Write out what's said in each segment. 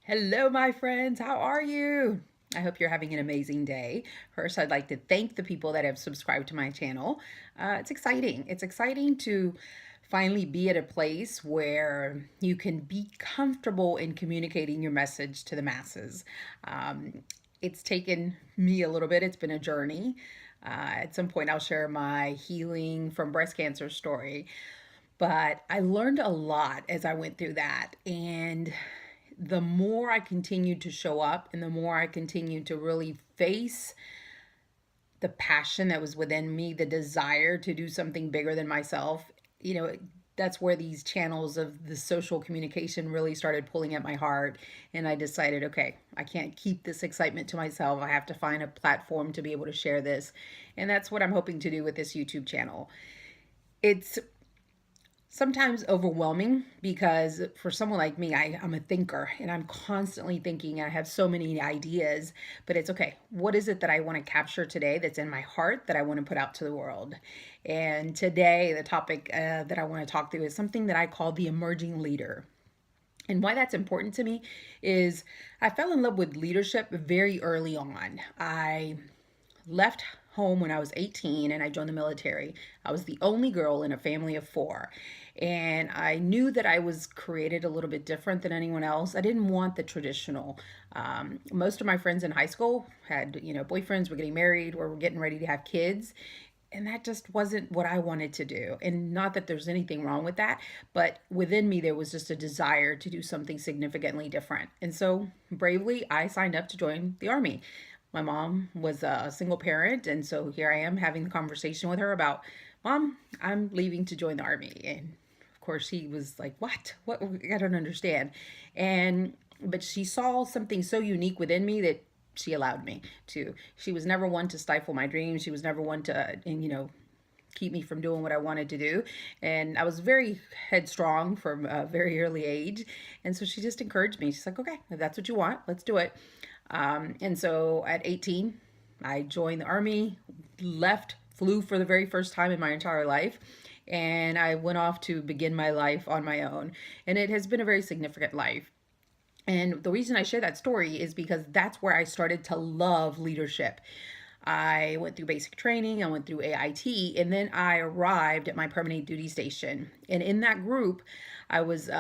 Hello, my friends. How are you? I hope you're having an amazing day. First, I'd like to thank the people that have subscribed to my channel. It's exciting. It's exciting to finally be at a place where you can be comfortable in communicating your message to the masses. It's taken me a little bit, it's been a journey. At some point, I'll share my healing from breast cancer story. But I learned a lot as I went through that. And the more I continued to show up and the more I continued to really face the passion that was within me, the desire to do something bigger than myself, you know, that's where these channels of the social communication really started pulling at my heart. And I decided, okay, I can't keep this excitement to myself. I have to find a platform to be able to share this. And that's what I'm hoping to do with this YouTube channel. It's sometimes overwhelming because for someone like me, I'm a thinker and I'm constantly thinking. I have so many ideas, but it's okay. What is it that I want to capture today that's in my heart that I want to put out to the world? And today, the topic that I want to talk through is something that I call the emerging leader. And why that's important to me is I fell in love with leadership very early on. I left home when I was 18 and I joined the military. I was the only girl in a family of four. And I knew that I was created a little bit different than anyone else. I didn't want the traditional. Most of my friends in high school had, boyfriends, were getting married, or were getting ready to have kids. And that just wasn't what I wanted to do. And not that there's anything wrong with that, but within me, there was just a desire to do something significantly different. And so bravely, I signed up to join the Army. My mom was a single parent, and so here I am having the conversation with her about, Mom, I'm leaving to join the Army. And of course, he was like, What? What? I don't understand. But she saw something so unique within me that she allowed me to. She was never one to stifle my dreams. She was never one to, keep me from doing what I wanted to do. And I was very headstrong from a very early age. And so she just encouraged me. She's like, okay, if that's what you want, let's do it. And so at 18, I joined the Army, left, flew for the very first time in my entire life. And I went off to begin my life on my own. And it has been a very significant life. And the reason I share that story is because that's where I started to love leadership. I went through basic training, I went through AIT, and then I arrived at my permanent duty station. And in that group, I was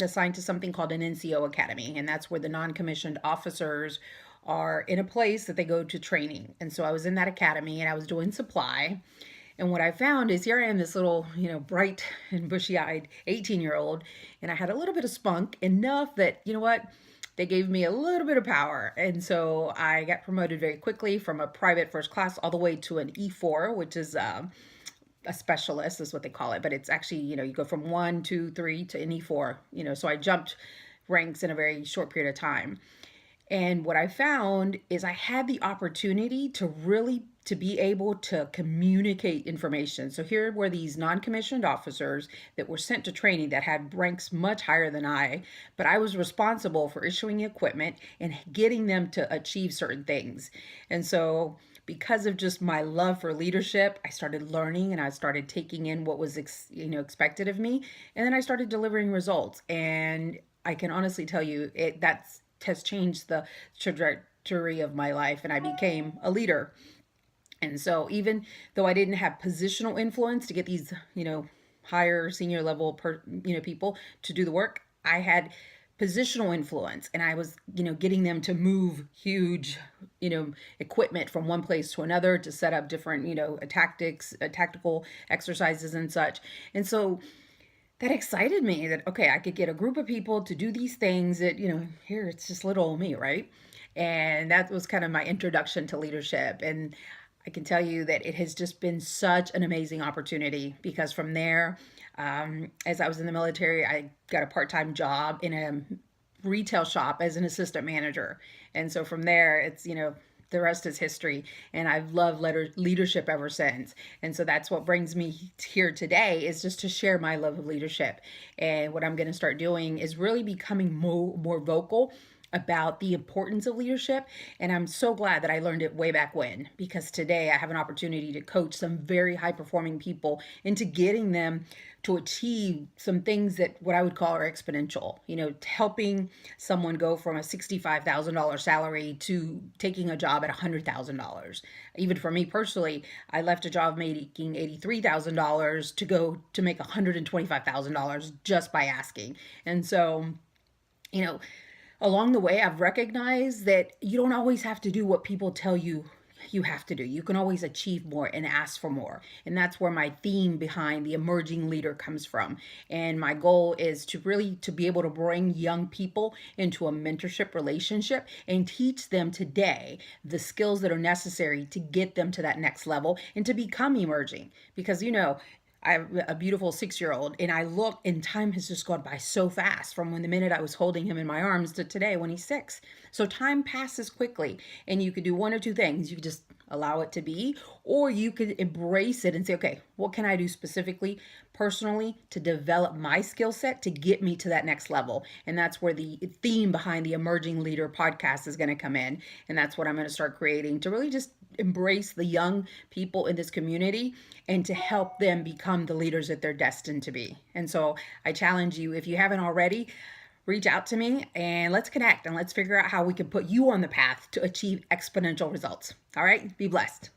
assigned to something called an NCO Academy, and that's where the non commissioned officers are in a place that they go to training. And so I was in that academy and I was doing supply. And what I found is here I am, this little, bright and bushy eyed 18-year-old, and I had a little bit of spunk enough that, they gave me a little bit of power. And so I got promoted very quickly from a private first class all the way to an E4, which is a specialist, is what they call it. But it's actually, you go from one, two, three to an E4, so I jumped ranks in a very short period of time. And what I found is I had the opportunity to really to be able to communicate information. So here were these non-commissioned officers that were sent to training that had ranks much higher than I, but I was responsible for issuing equipment and getting them to achieve certain things. And so because of just my love for leadership, I started learning and I started taking in what was expected of me, and then I started delivering results. And I can honestly tell you it that's has changed the trajectory of my life, and I became a leader. And so even though I didn't have positional influence to get these, higher senior level people to do the work, I had positional influence, and I was, getting them to move huge, equipment from one place to another to set up different, tactical exercises and such. And so that excited me that, okay, I could get a group of people to do these things that, here it's just little old me, right? And that was kind of my introduction to leadership. And I can tell you that it has just been such an amazing opportunity because from there, as I was in the military, I got a part time job in a retail shop as an assistant manager. And so from there, it's, the rest is history. And I've loved leadership ever since. And so that's what brings me here today, is just to share my love of leadership. And what I'm going to start doing is really becoming more vocal about the importance of leadership. And I'm so glad that I learned it way back when, because today I have an opportunity to coach some very high performing people into getting them to achieve some things that what I would call are exponential, helping someone go from a $65,000 salary to taking a job at $100,000. Even for me personally, I left a job making $83,000 to go to make $125,000 just by asking. And so, you know, along the way, I've recognized that you don't always have to do what people tell you you have to do. You can always achieve more and ask for more. And that's where my theme behind the emerging leader comes from. And my goal is to really to be able to bring young people into a mentorship relationship and teach them today the skills that are necessary to get them to that next level and to become emerging. Because I have a beautiful 6 year old, and I look, and time has just gone by so fast from when the minute I was holding him in my arms to today when he's 6. So time passes quickly, and you could do one or two things. You could just allow it to be, or you could embrace it and say, okay, what can I do specifically, personally, to develop my skill set to get me to that next level? And that's where the theme behind the Emerging Leader podcast is going to come in. And that's what I'm going to start creating to really just embrace the young people in this community and to help them become the leaders that they're destined to be. And so I challenge you, if you haven't already, reach out to me and let's connect and let's figure out how we can put you on the path to achieve exponential results. All right, be blessed.